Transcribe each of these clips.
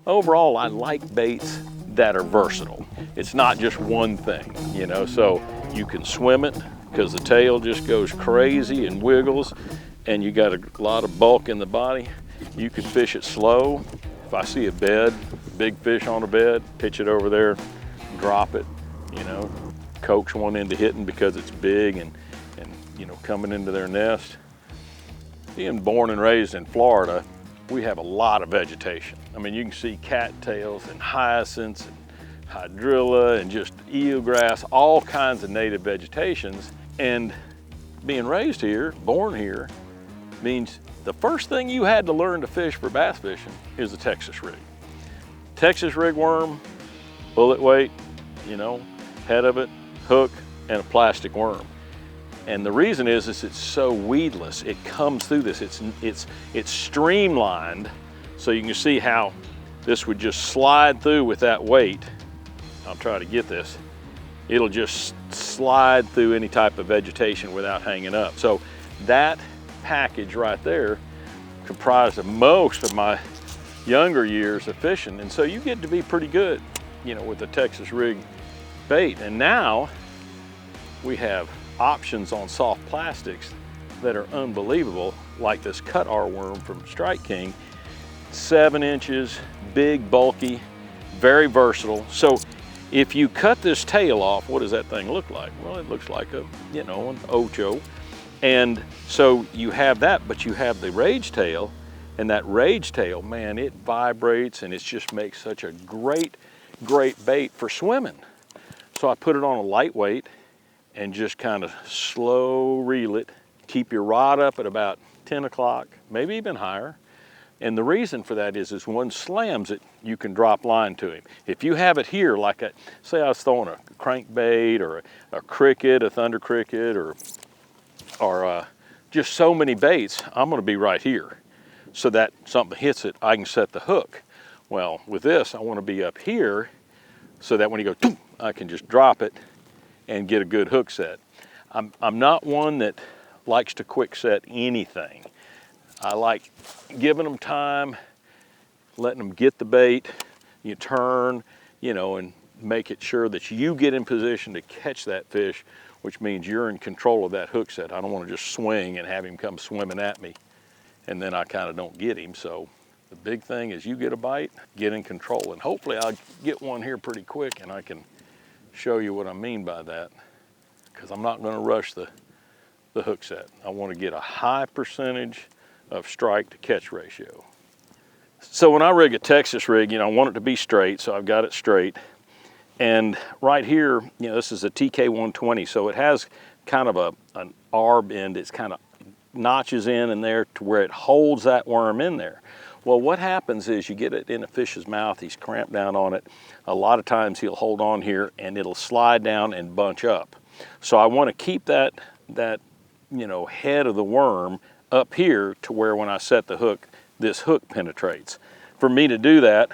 Overall, I like baits that are versatile. It's not just one thing, you know, so you can swim it because the tail just goes crazy and wiggles, and you got a lot of bulk in the body. You can fish it slow. If I see a bed, big fish on a bed, pitch it over there, drop it, you know, coax one into hitting because it's big and you know, coming into their nest. Being born and raised in Florida, we have a lot of vegetation. I mean, you can see cattails and hyacinths and hydrilla and just eelgrass, all kinds of native vegetations. And being raised here, born here, means the first thing you had to learn to fish for bass fishing is a Texas rig. Texas rig worm, bullet weight, you know, head of it, hook, and a plastic worm. And the reason is it's so weedless. It comes through this. It's streamlined, so you can see how this would just slide through with that weight. I'll try to get this. It'll just slide through any type of vegetation without hanging up. So that package right there comprised of most of my younger years of fishing. And so you get to be pretty good, you know, with the Texas rig bait. And now we have options on soft plastics that are unbelievable, like this cut R worm from Strike King. 7 inches, big, bulky, very versatile. So if you cut this tail off, what does that thing look like? Well, it looks like a, you know, an ocho. And so you have that, but you have the rage tail, and that rage tail, man, it vibrates and it just makes such a great, great bait for swimming. So I put it on a lightweight and just kind of slow reel it. Keep your rod up at about 10 o'clock, maybe even higher. And the reason for that is one slams it, you can drop line to him. If you have it here, like say I was throwing a crankbait or a cricket, a thunder cricket, or just so many baits, I'm gonna be right here. So that something hits it, I can set the hook. Well, with this, I wanna be up here so that when you go, I can just drop it and get a good hook set. I'm not one that likes to quick set anything. I like giving them time, letting them get the bait, you turn, you know, and make it sure that you get in position to catch that fish, which means you're in control of that hook set. I don't want to just swing and have him come swimming at me, and then I kind of don't get him. So the big thing is you get a bite, get in control, and hopefully I'll get one here pretty quick and I can show you what I mean by that, because I'm not going to rush the hook set. I want to get a high percentage of strike to catch ratio. So when I rig a Texas rig, you know, I want it to be straight, so I've got it straight. And right here, you know, this is a TK120, so it has kind of an arb end. It's kind of notches in there to where it holds that worm in there. Well, what happens is you get it in a fish's mouth, he's clamped down on it. A lot of times he'll hold on here and it'll slide down and bunch up. So I want to keep that you know, head of the worm up here to where when I set the hook, this hook penetrates. For me to do that,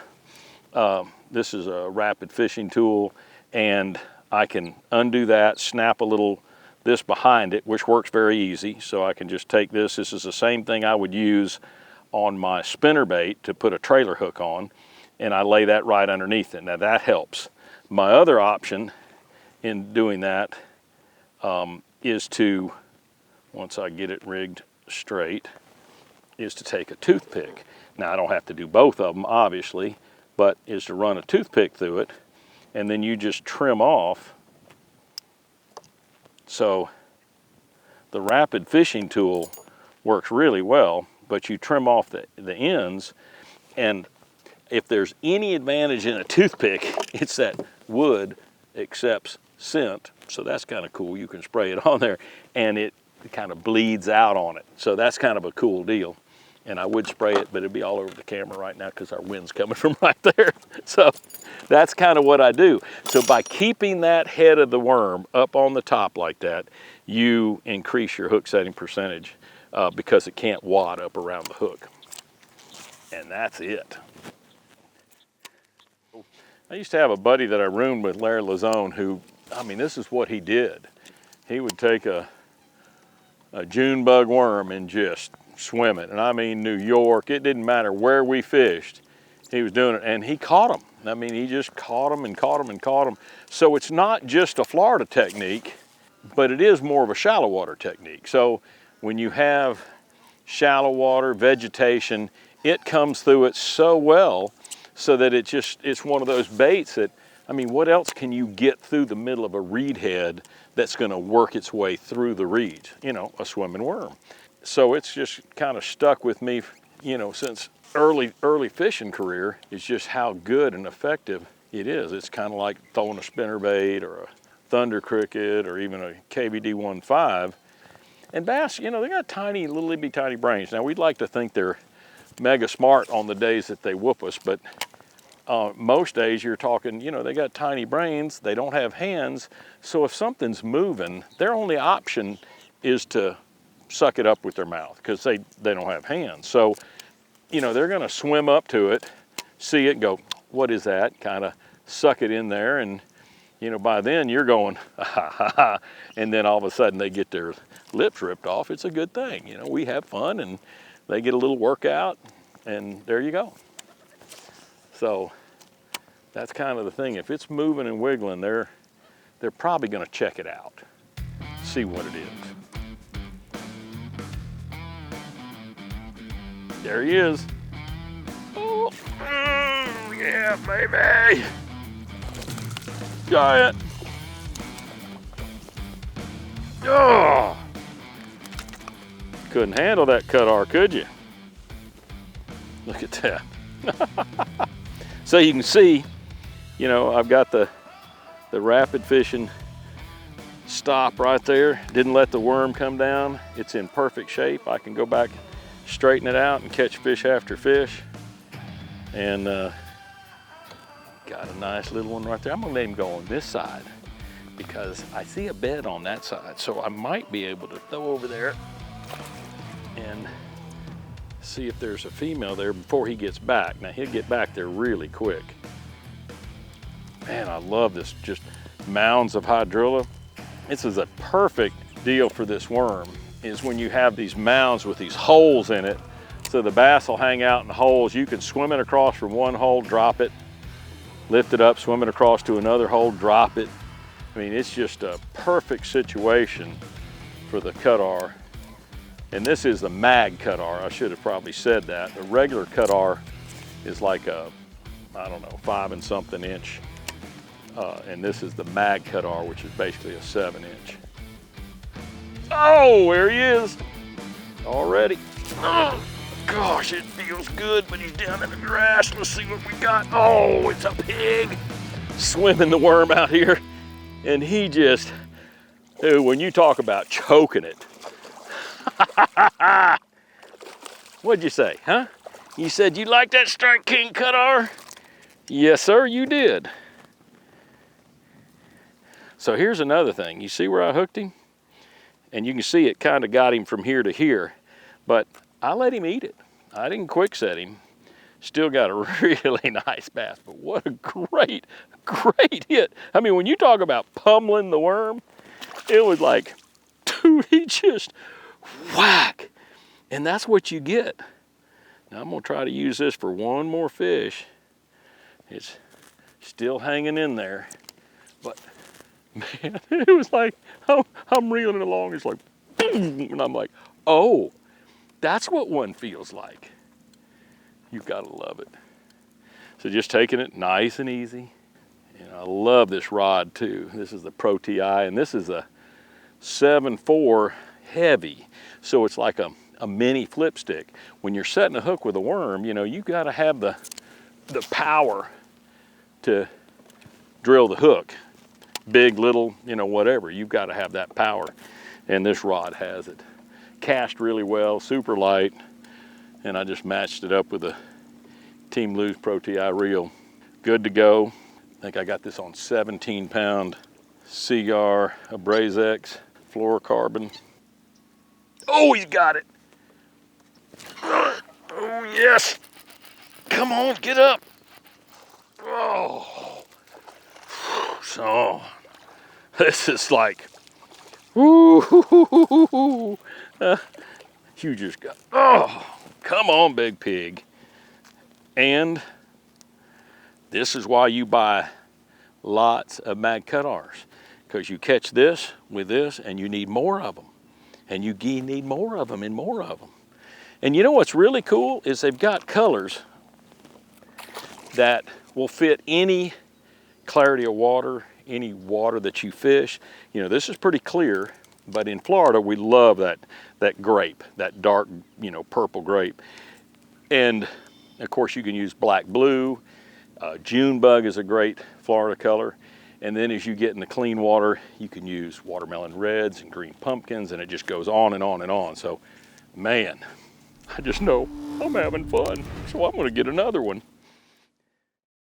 this is a rapid fishing tool, and I can undo that, snap a little this behind it, which works very easy. So I can just take this. This is the same thing I would use on my spinnerbait to put a trailer hook on, and I lay that right underneath it. Now that helps. My other option in doing that is to, once I get it rigged straight, is to take a toothpick. Now I don't have to do both of them, obviously, but is to run a toothpick through it, and then you just trim off. So the rapid fishing tool works really well, but you trim off the ends, and if there's any advantage in a toothpick, it's that wood accepts scent, so that's kind of cool. You can spray it on there, and it kind of bleeds out on it. So that's kind of a cool deal. And I would spray it, but it'd be all over the camera right now because our wind's coming from right there. So that's kind of what I do. So by keeping that head of the worm up on the top like that, you increase your hook setting percentage because it can't wad up around the hook. And that's it. I used to have a buddy that I roomed with, Larry Lazone, who, I mean, this is what he did. He would take a June bug worm and just swim it. And I mean New York, it didn't matter where we fished. He was doing it, and he caught them. I mean, he just caught them and caught them and caught them. So it's not just a Florida technique, but it is more of a shallow water technique. So when you have shallow water, vegetation, it comes through it so well so that it's one of those baits that, I mean, what else can you get through the middle of a reed head that's gonna work its way through the reeds? You know, a swimming worm. So it's just kind of stuck with me, you know, since early fishing career, is just how good and effective it is. It's kind of like throwing a spinnerbait or a thunder cricket or even a KVD 1.5. And bass, you know, they got tiny, little itty tiny brains. Now we'd like to think they're mega smart on the days that they whoop us, but most days you're talking, you know, they got tiny brains, they don't have hands. So if something's moving, their only option is to suck it up with their mouth because they don't have hands. So, you know, they're gonna swim up to it, see it, go, what is that? Kind of suck it in there, and you know, by then you're going, ha ha ha, and then all of a sudden they get their lips ripped off. It's a good thing. You know, we have fun and they get a little workout, and there you go. So that's kind of the thing. If it's moving and wiggling, they're probably gonna check it out, see what it is. There he is. Oh, yeah, baby. Giant. Oh, couldn't handle that cut-ar, could you? Look at that. So you can see, you know, I've got the rapid fishing stop right there. Didn't let the worm come down. It's in perfect shape. I can go back, straighten it out, and catch fish after fish. And got a nice little one right there. I'm gonna let him go on this side because I see a bed on that side. So I might be able to throw over there and see if there's a female there before he gets back. Now he'll get back there really quick. Man, I love this, just mounds of hydrilla. This is a perfect deal for this worm, is when you have these mounds with these holes in it. So the bass will hang out in the holes. You can swim it across from one hole, drop it, lift it up, swim it across to another hole, drop it. I mean, it's just a perfect situation for the cut-ar. And this is the mag cut-ar. I should have probably said that. The regular cut-ar is like a, I don't know, 5 and something inch. And this is the mag cut-ar, which is basically a 7-inch. Oh, there he is already. Oh, gosh, it feels good, but he's down in the grass. Let's see what we got. Oh, it's a pig swimming the worm out here. And he just, dude, when you talk about choking it. What'd you say, huh? You said you like that Strike King cut-ar? Yes, sir, you did. So here's another thing. You see where I hooked him? And you can see it kind of got him from here to here, but I let him eat it. I didn't quick set him. Still got a really nice bass, but what a great, great hit. I mean, when you talk about pummeling the worm, it was like, dude, he just whack. And that's what you get. Now I'm gonna try to use this for one more fish. It's still hanging in there, but man, it was like, I'm reeling it along, it's like, boom, and I'm like, oh, that's what one feels like. You've got to love it. So just taking it nice and easy. And I love this rod too. This is the Pro TI, and this is a 7.4 heavy. So it's like a mini flip stick. When you're setting a hook with a worm, you know, you got to have the power to drill the hook. Big, little, you know, whatever. You've got to have that power. And this rod has it. Cast really well, super light. And I just matched it up with a Team Lew's Pro TI reel. Good to go. I think I got this on 17-pound Seagar Abrazex fluorocarbon. Oh, he's got it. Oh, yes. Come on, get up. Oh. So, this is like, woo, you just got, oh, come on, big pig. And This is why you buy lots of mag cut R's, because you catch this with this and you need more of them. And you need more of them and more of them. And you know what's really cool is they've got colors that will fit any clarity of water, any water that you fish. You know, this is pretty clear, but in Florida we love that grape, that dark, you know, purple grape. And of course you can use black blue. June bug is a great Florida color. And then as you get in the clean water, you can use watermelon reds and green pumpkins, and it just goes on and on and on. So, man, I just know I'm having fun. So I'm gonna get another one.